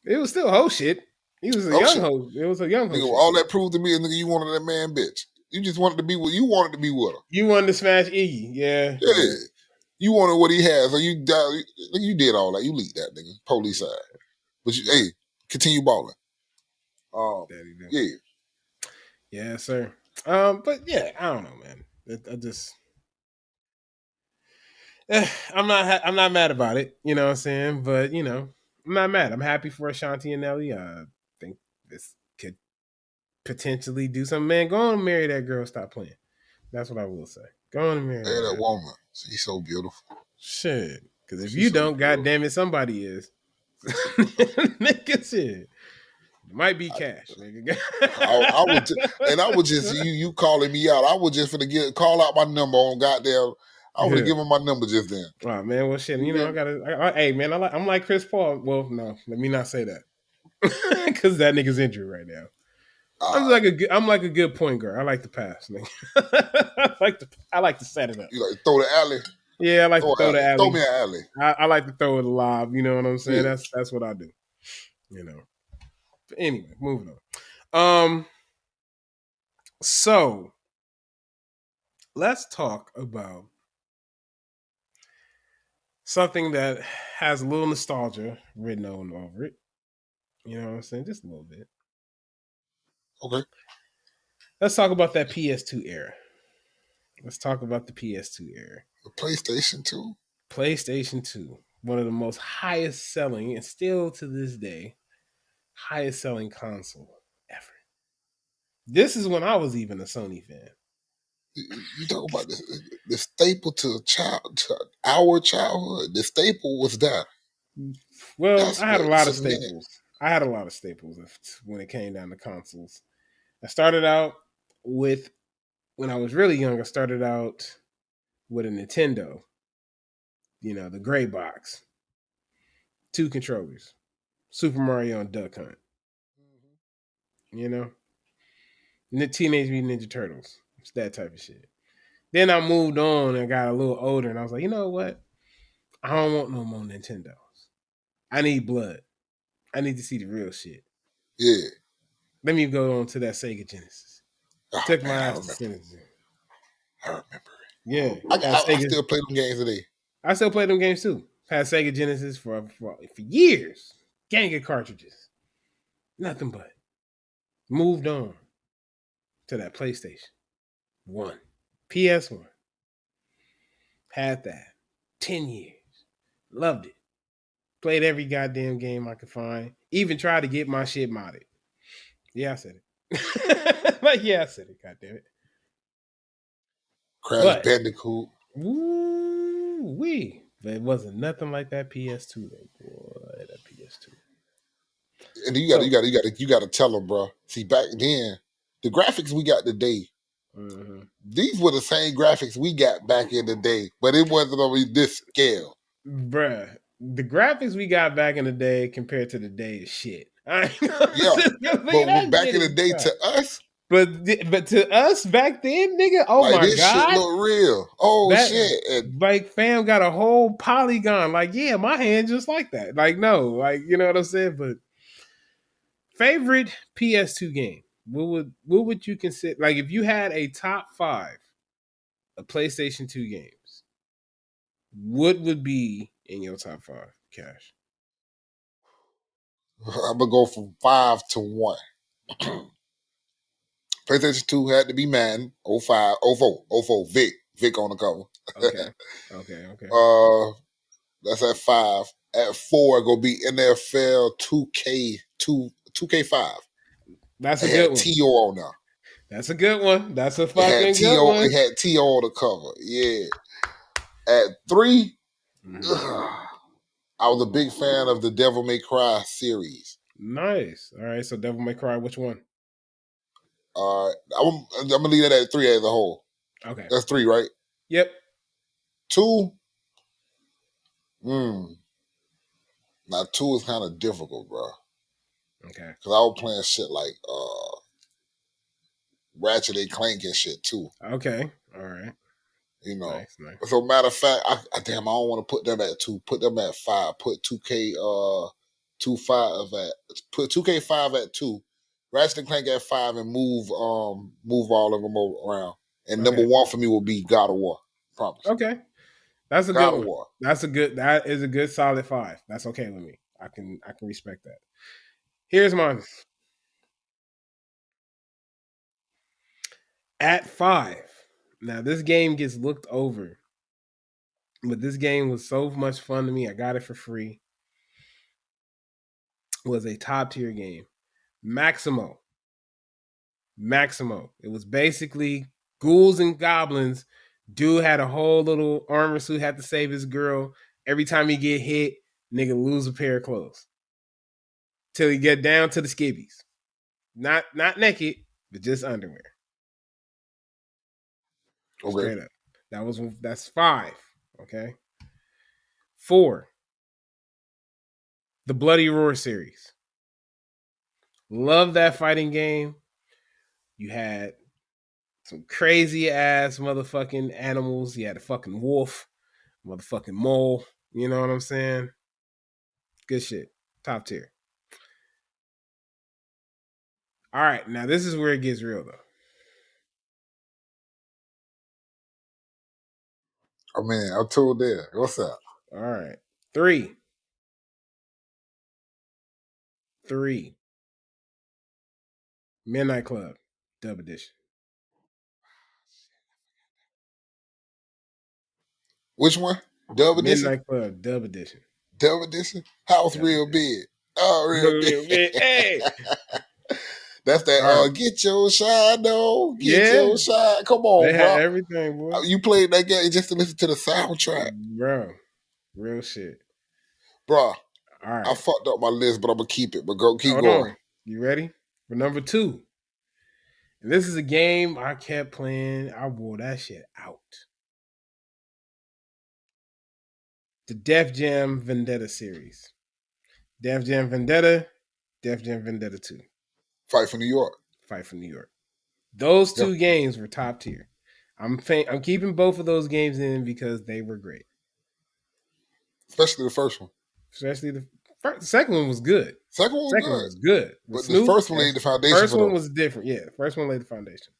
It was still hoe shit. He was a Oh young shit. hoe. It was a young hoe Nigga, shit. all that proved to me is nigga, you wanted that man bitch. You just wanted to be with her. You wanted to smash Iggy, yeah. Yeah. You wanted what he had, so you did all that. You leaked that nigga. Police side. But hey, continue balling. Daddy do. Yeah. Yeah, sir. But yeah, I don't know, man. I just I'm not mad about it. You know what I'm saying? But you know, I'm not mad. I'm happy for Ashanti and Nelly. I think this could potentially do something. Man, go on and marry that girl. Stop playing. That's what I will say. Go on and marry Hey, her, that man. woman. She's so beautiful. Shit. Because if She's you so don't, beautiful. goddamn it, somebody is. Nigga shit. It might be cash, nigga. I would just you calling me out. I was just finna call out my number on goddamn. I was gonna give him my number just then. Oh man, well shit. You know, hey man, I'm like Chris Paul. Well, no, let me not say that. Because that nigga's injured right now. I'm like a good point guard. I like to pass, nigga. I like to set it up. You like throw the alley. Yeah, I like to throw the Throw alley. me an alley. I like to throw it a lob. You know what I'm saying? Yeah. That's what I do. You know. But anyway, moving on. So let's talk about something that has a little nostalgia written on over it. You know what I'm saying? Just a little bit. Okay. Let's talk about that PS2 era. Let's talk about the PS2 era. The PlayStation 2. PlayStation 2, one of the most highest selling, and still to this day, highest selling console ever. This is when I was even a Sony fan. You talk about the staple to our childhood. The staple was that. Well, That's I had a what lot of cemented. staples. When it came down to consoles. I started out with, when I was really young, I started out with a Nintendo. You know, the gray box. 2 controllers. Super Mario and Duck Hunt. You know? Teenage Mutant Ninja Turtles. It's that type of shit. Then I moved on and got a little older, and I was like, you know what? I don't want no more Nintendos. I need blood. I need to see the real shit. Yeah. Let me go on to that Sega Genesis. Oh, Took man, my I ass to remember. Genesis. I remember it. Yeah. I still play them games today. I still play them games too. Had Sega Genesis for years. Gang of cartridges. Nothing but. Moved on to that PlayStation 1. PS1. Had that. 10 years. Loved it. Played every goddamn game I could find. Even tried to get my shit modded. Yeah, I said it. Like, yeah, I said it. God damn it. Crash But, Bandicoot. woo-wee. But it wasn't nothing like that PS2 though, boy. That PS2. And you gotta tell them, bro. See, back then, the graphics we got today, these were the same graphics we got back in the day, but it wasn't on this scale. Bruh, the graphics we got back in the day compared to the day is shit. Yeah, but back in the day to us, but to us back then, nigga, oh like my this shit god, look real. Oh that shit! And like fam got a whole polygon. Like, yeah, my hand just like that. Like, no, like you know what I'm saying. But favorite PS2 game? What would you consider? Like, if you had a top 5 of PlayStation 2 games, what would be in your top 5? Cash. I'm gonna go from 5 to 1. PlayStation 2 had to be Madden. 05, 04, 04, Vic on the cover. Okay. That's at 5. At 4, gonna be NFL 2K5. That's a It good had one. T.O. on there. That's a good one. That's a It had fucking good T.O. one. It had T.O. on the cover. Yeah. At 3, I was a big fan of the Devil May Cry series. Nice. All right. So Devil May Cry, which one? I'm gonna leave that at 3 as a whole. Okay. That's 3, right? Yep. 2. Now 2 is kind of difficult, bro. Okay. Cause I was playing shit like Ratchet and Clank and shit too. Okay. All right. You know. Nice. So matter of fact, I don't want to put them at 2. Put them at 5. Put 2K 25 at put 2K5 at 2. Ratchet and Clank at 5 and move all of them around. And number 1 for me will be God of War. Promise. Okay. That's a God good of one. War. That is a good solid 5. That's okay with me. I can respect that. Here's mine. At 5. Now this game gets looked over. But this game was so much fun to me. I got it for free. It was a top tier game. Maximo. It was basically ghouls and goblins. Dude had a whole little armor suit, had to save his girl. Every time he get hit, nigga lose a pair of clothes. Till he get down to the skivvies. Not naked, but just underwear. Okay. Straight up. That's 5. Okay. 4. The Bloody Roar series. Love that fighting game. You had some crazy ass motherfucking animals. You had a fucking wolf, motherfucking mole. You know what I'm saying? Good shit. Top tier. All right, now this is where it gets real though. I mean, I'm told there. What's up? All right. 3. Midnight Club, Dub Edition. Which one? Dub Edition? Midnight Club, Dub Edition. Dub Edition? House Dub real Edition. big. Oh, real big. Hey. That's that, Right. get your shine on. Get Yeah. your shine. Come on, They bro. had everything, boy. You played that game just to listen to the soundtrack. Bro. Real shit. Bro, All right. I fucked up my list, but I'm going to keep it. But keep Hold going. on. You ready? For number 2. And this is a game I kept playing. I wore that shit out. The Def Jam Vendetta series. Def Jam Vendetta, Def Jam Vendetta 2. Fight for New York. Fight for New York. Those 2 games were top tier. I'm keeping both of those games in because they were great. Especially the first one. Especially the second one was good. Second one was good. But the first one laid the foundation. First one was different. Yeah, first one laid the foundation.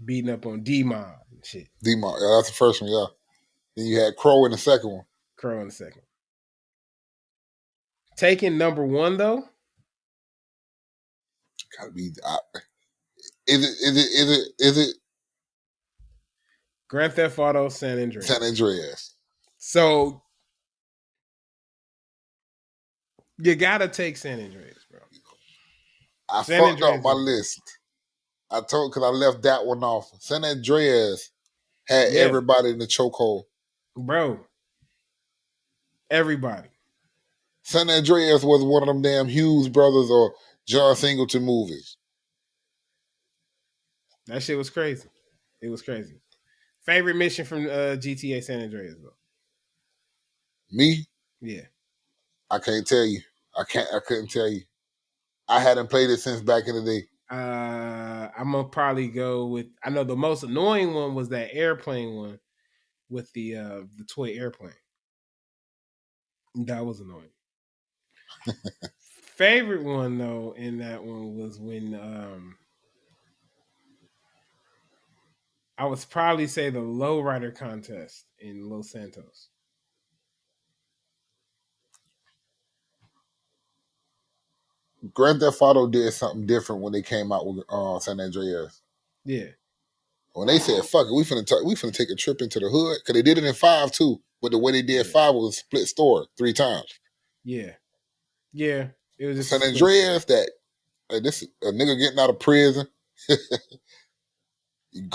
Beating up on D-Mob and shit. D-Mob. Yeah, that's the first one, yeah. Then you had Crow in the second one. Crow in the second. Taking number 1 though. Gotta be. Is it Grand Theft Auto San Andreas. San Andreas. So you gotta take San Andreas, bro. I fucked up my list. Because I left that one off. San Andreas had everybody in the chokehold. Bro. Everybody. San Andreas was one of them damn Hughes brothers or John Singleton movies. That shit was crazy. It was crazy. Favorite mission from GTA San Andreas, though? Me? Yeah. I can't tell you. I couldn't tell you. I hadn't played it since back in the day. I'm gonna probably go with. I know the most annoying one was that airplane one with the toy airplane. That was annoying. Favorite one though in that one was when I would probably say the lowrider contest in Los Santos. Grand Theft Auto did something different when they came out with San Andreas. Yeah. When they said, fuck it, we finna take a trip into the hood. Because they did it in 5, too. But the way they did 5 was a split store 3 times. Yeah. Yeah. It was just San Andreas, that this a nigga getting out of prison. you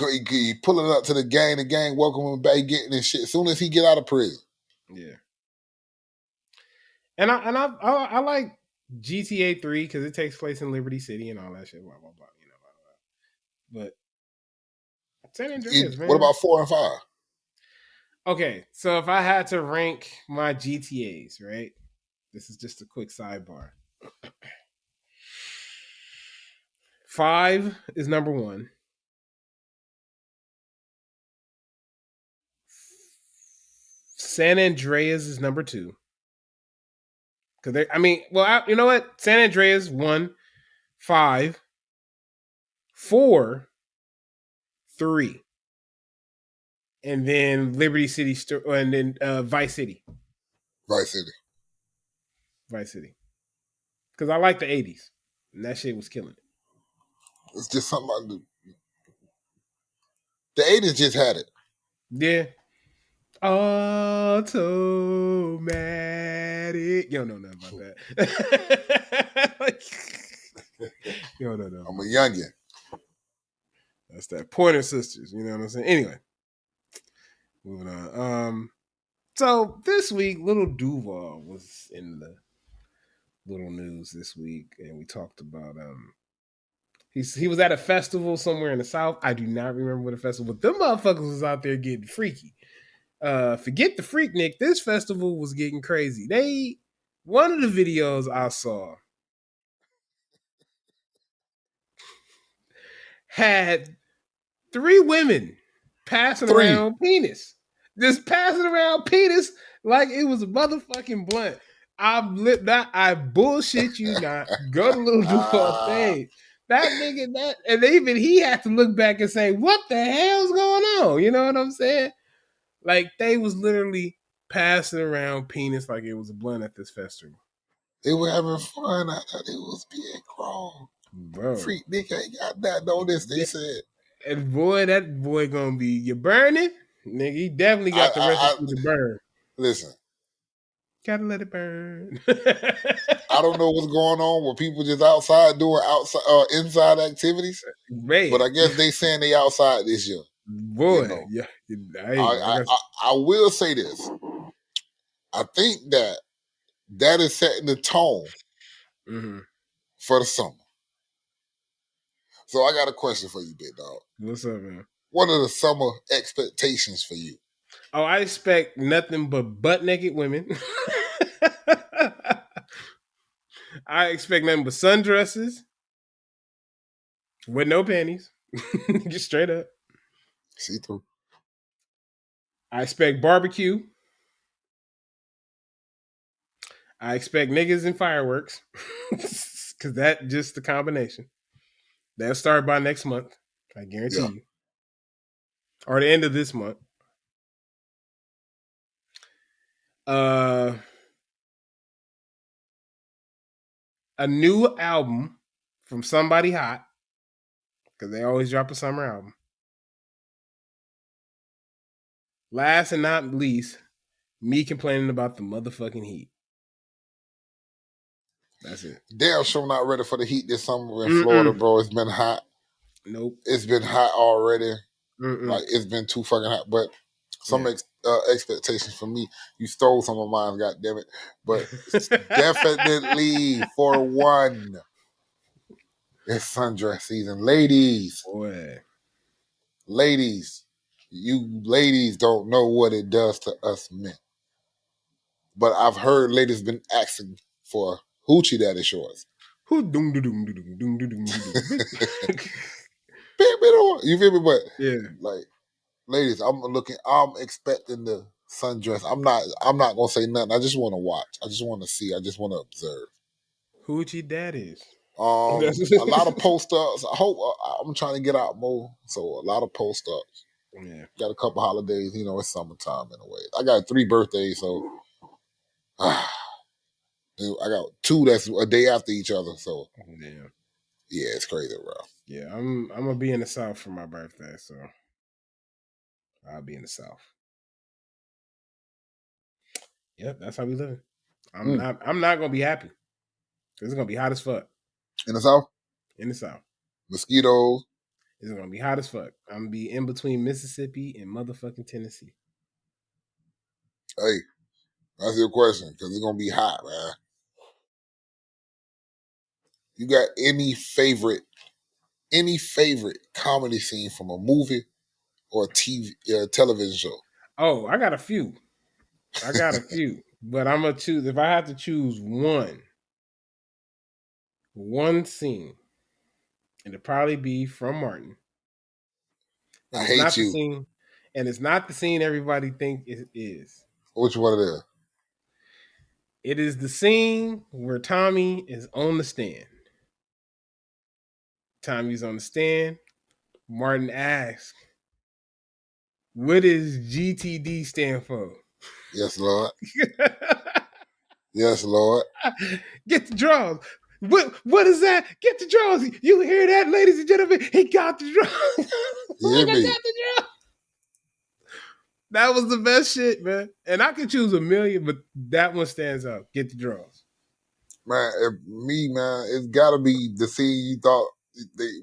pull it up to the gang welcome him back, getting his shit as soon as he get out of prison. Yeah. And I like GTA 3 because it takes place in Liberty City and all that shit. Blah blah blah. You know, blah, blah. But San Andreas, man. What about 4 and 5? Okay, so if I had to rank my GTAs, right? This is just a quick sidebar. 5 is number 1. San Andreas is number 2. Because you know what? San Andreas 1, 5, 4, 3, and then Liberty City, and then Vice City. Vice City. Because I like the 80s, and that shit was killing it. It's just something I do. The 80s just had it. Yeah. Automatic. You don't know nothing about that. You don't know nothing. I'm a youngin'. That's that Pointer Sisters. You know what I'm saying? Anyway, moving on. So this week, Little Duval was in the little news this week, and we talked about he was at a festival somewhere in the South. I do not remember what the festival, but them motherfuckers was out there getting freaky. Forget the Freaknik. This festival was getting crazy. One of the videos I saw had 3 women passing around penis. Just passing around penis like it was a motherfucking blunt. I bullshit you not. Go to Little Duval page. That nigga, and even he had to look back and say, what the hell's going on? You know what I'm saying? Like, they was literally passing around penis like it was a blunt at this festival. They were having fun. I thought it was being grown. Bro. Freaknik ain't got that on this, they said. And boy, that boy gonna be, you burning? Nigga, he definitely got the recipe to burn. Listen. Gotta let it burn. I don't know what's going on with people just outside doing inside activities. Man. But I guess they saying they outside this year. Boy, you know. Yeah. I will say this. I think that is setting the tone for the summer. So I got a question for you, big dog. What's up, man? What are the summer expectations for you? Oh, I expect nothing but butt naked women. I expect nothing but sundresses with no panties. Just straight up. See through. I expect barbecue. I expect niggas and fireworks. Because that's just the combination. They'll start by next month. I guarantee you. Or the end of this month. A new album from somebody hot. Because they always drop a summer album. Last and not least, me complaining about the motherfucking heat. That's it. Damn sure not ready for the heat this summer in Florida, bro. It's been hot. Nope. It's been hot already. Like, it's been too fucking hot. But some expectations for me. You stole some of mine, goddammit. But definitely for one, it's sundress season. Ladies. Boy. Ladies. You ladies don't know what it does to us men. But I've heard ladies been asking for hoochie daddy shorts. You feel me? But yeah, like, ladies, I'm expecting the sundress. I'm not gonna say nothing. I just want to watch. I just want to see. I just want to observe. Hoochie daddies. A lot of post-ups. I hope I'm trying to get out more. So a lot of post-ups. Yeah. Got a couple holidays. You know, it's summertime in a way. I got 3 birthdays, so I got 2 that's a day after each other. So yeah, it's crazy, bro. Yeah, I'm gonna be in the South for my birthday, so I'll be in the South. Yep, that's how we living. I'm not gonna be happy. It's gonna be hot as fuck. In the South? In the South. Mosquitoes. It's gonna be hot as fuck. I'm gonna be in between Mississippi and motherfucking Tennessee. Hey, that's your question, because it's gonna be hot, man. You got any favorite comedy scene from a movie or a television show? Oh, I got a few. But I'm gonna choose. If I have to choose one scene, it'd probably be from Martin. And I it's hate not you. the scene, and it's not the scene everybody think it is. Which one it is? It is the scene where Tommy is on the stand. Tommy's on the stand. Martin asks, "What does GTD stand for?" Yes, Lord. Yes, Lord. Get the draws. What is that? Get the draws. You hear that, ladies and gentlemen? He got the draws. You hear Look, I me? got the draws. That was the best shit, man. And I could choose a million, but that one stands out. Get the draws. Man, it's gotta be the scene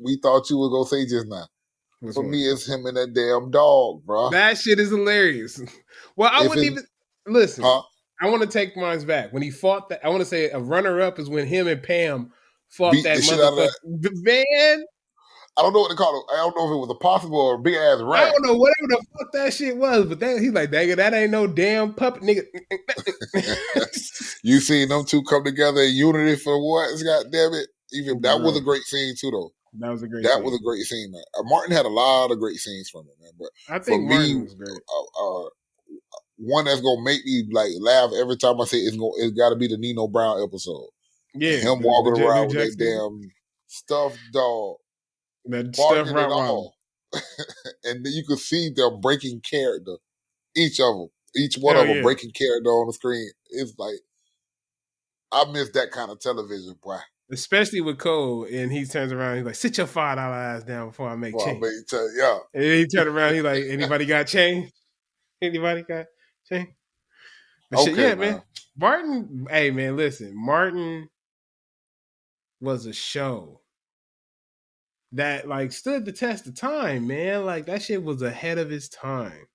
we thought you were gonna say just now. Which For one? me, it's him and that damn dog, bro. That shit is hilarious. Well, I wouldn't even listen. Huh? I want to take mine back. When he fought that, I want to say a runner-up is when him and Pam fought Beat that the shit out of that. Man, I don't know what to call it. I don't know if it was a possum or a big ass I rat. don't know whatever the fuck that shit was, but he's like, "Dang it, that ain't no damn puppet, nigga." You seen them two come together in unity for what? God damn it! Even that was a great scene too, though. That was a great. That was a great scene, man. Martin had a lot of great scenes from it, man. But I for think me, Martin was great. one that's gonna make me like laugh every time I say it's got to be the Nino Brown episode. Yeah, Him walking the around with that Jackson, damn stuffed dog, that stuff barking right it all, and then you could see them breaking character. Each of them, each one Hell of them yeah. breaking character on the screen. It's like I miss that kind of television, boy. Especially with Cole, and he turns around, he's like, "Sit your $5 ass down before I make Well, I change." mean, yeah. And then he turned around, he's like, "Anybody got change? Anybody got change?" But shit, Okay, yeah, man. man. Martin, hey man, listen, Martin was a show that like stood the test of time, man. Like that shit was ahead of its time.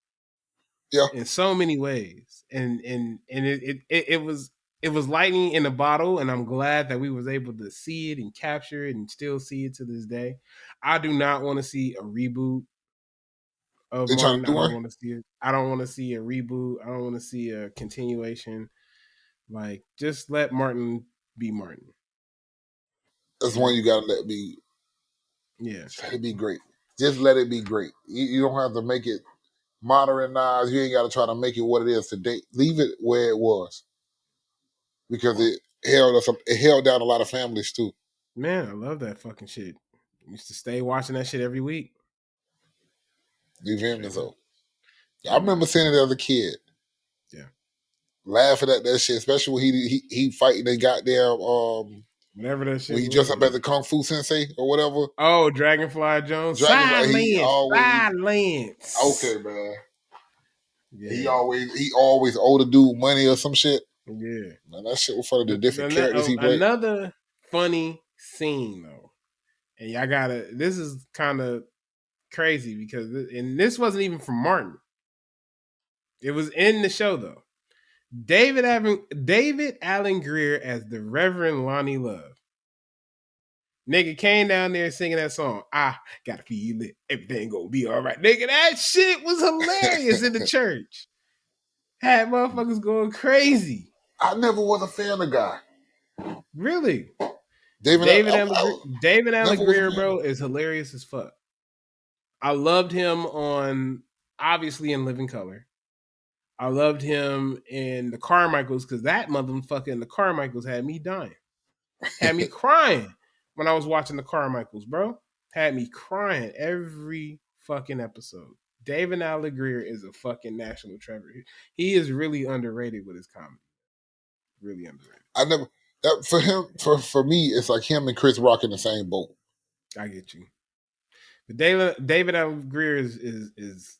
Yeah. In so many ways. And it was lightning in a bottle, and I'm glad that we was able to see it and capture it and still see it to this day. I do not want to see a reboot of They trying Martin. to do I don't one? want to see it. I don't want to see a reboot. I don't want to see a continuation. Like, just let Martin be Martin. That's one you gotta let be. Yeah. Let it be great. Just let it be great. You don't have to make it modernized. You ain't got to try to make it what it is today. Leave it where it was, because it held down a lot of families too. Man, I love that fucking shit. Used to stay watching that shit every week. You hear me? So Yeah, I remember seeing it as a kid. Yeah. Laughing at that shit, especially when he fighting the goddamn whatever that shit when he was, dressed up yeah. as a kung fu sensei or whatever. Oh, Dragonfly Jones. Dragonfly, Silence. Okay, man. Yeah. He always owed a dude money or some shit. Yeah. Man, that shit was funny. The different characters he played. Another funny scene though, and y'all gotta. This is kind of crazy because, and this wasn't even from Martin. It was in the show though. David Allen Greer as the Reverend Lonnie Love. Nigga came down there singing that song. I gotta feel it. Everything gonna be all right. Nigga, that shit was hilarious in the church. Had motherfuckers going crazy. I never was a fan of the guy. Really? David Allen Greer, bro, is hilarious as fuck. I loved him on, obviously, in Living Color. I loved him in The Carmichaels, because that motherfucker in The Carmichaels had me dying. Had me crying when I was watching The Carmichaels, bro. Had me crying every fucking episode. David Allen Greer is a fucking national treasure. He is really underrated with his comedy. Really underrated. For me, it's like him and Chris Rock in the same boat. I get you. But David Allen Greer is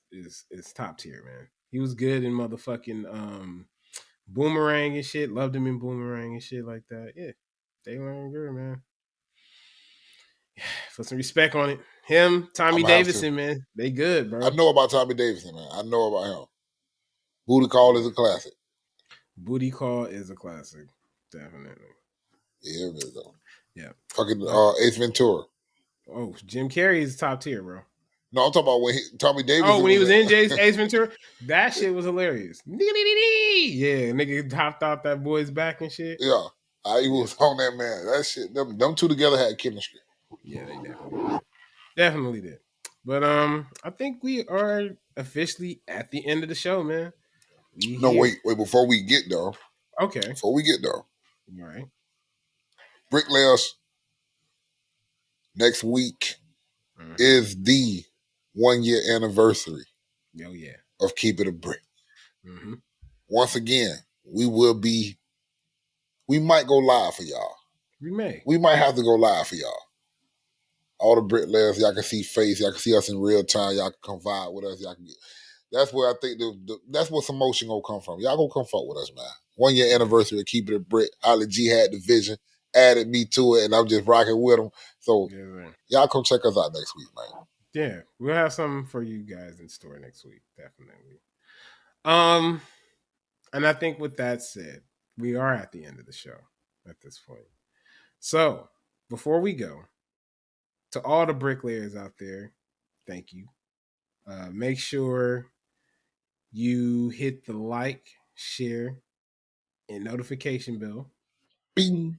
top tier, man. He was good in motherfucking Boomerang and shit. Loved him in Boomerang and shit like that. Yeah, David Allen Greer, man. Put some respect on it. Him, Tommy Davidson, man. They good, bro. I know about Tommy Davidson, man. I know about him. Booty Call is a classic. Booty Call is a classic. Definitely. Yeah, it is though. Yeah. Fucking Ace Ventura. Oh, Jim Carrey is top tier, bro. No, I'm talking about when Tommy Davidson. Oh, when he was in Ace Ventura? That shit was hilarious. Yeah, nigga hopped out that boy's back and shit. Yeah. He was on that, man. That shit, them two together had chemistry. Yeah, they definitely did. But I think we are officially at the end of the show, man. Wait, before we get there. Okay. Before we get there. All right. Bricklayers next week is the 1 year anniversary of Keep It a Brick. Mm-hmm. Once again, we might go live for y'all. We might have to go live for y'all. All the bricklayers, y'all can see face, y'all can see us in real time, y'all can come vibe with us, y'all can get. That's where I think that's where some motion gonna come from. Y'all gonna come fuck with us, man. 1 year anniversary of Keep It a Brick. Holly G had the vision, added me to it, and I'm just rocking with them. So y'all come check us out next week, man. Yeah, we'll have something for you guys in store next week, definitely. And I think with that said, we are at the end of the show at this point. So before we go, to all the bricklayers out there, thank you. Make sure you hit the like, share, and notification bell. Bing.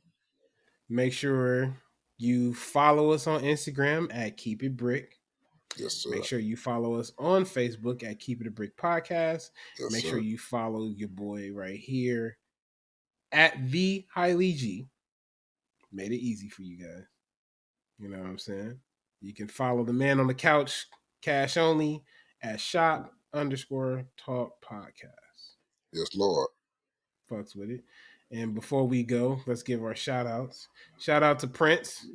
Make sure you follow us on Instagram at Keep It Brick. Yes, sir. Make sure you follow us on Facebook at Keep It a Brick Podcast. Yes, Make sir. sure you follow your boy right here at the Highly G. Made it easy for you guys. You know what I'm saying? You can follow the man on the couch, cash only, at shop_talk podcast. Yes, Lord. Fucks with it. And before we go, let's give our shout outs. Shout out to Prince.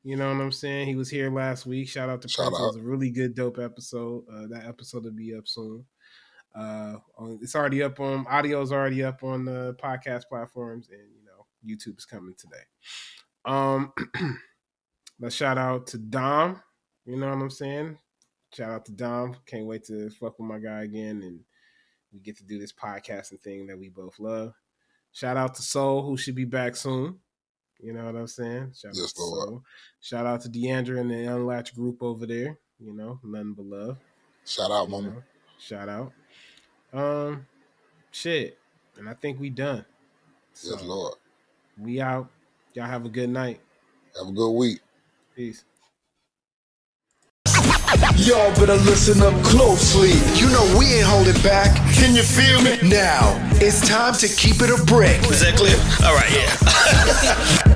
You know what I'm saying? He was here last week. Shout out to Prince. It was a really good, dope episode. That episode will be up soon. It's already up on audio's already up on the podcast platforms, and YouTube is coming today. Let's shout out to Dom. You know what I'm saying? Shout out to Dom. Can't wait to fuck with my guy again, and we get to do this podcasting thing that we both love. Shout out to Soul, who should be back soon. You know what I'm saying? Shout out to Soul. Shout out to Deandra and the Unlatched group over there. Nothing but love. Shout out, mama. Shout out. Shit. And I think we done. Yes, Lord. We out. Y'all have a good night. Have a good week. Peace. Y'all better listen up closely. You know we ain't holding back. Can you feel me? Now, it's time to keep it a brick. Is that clear? All right, yeah.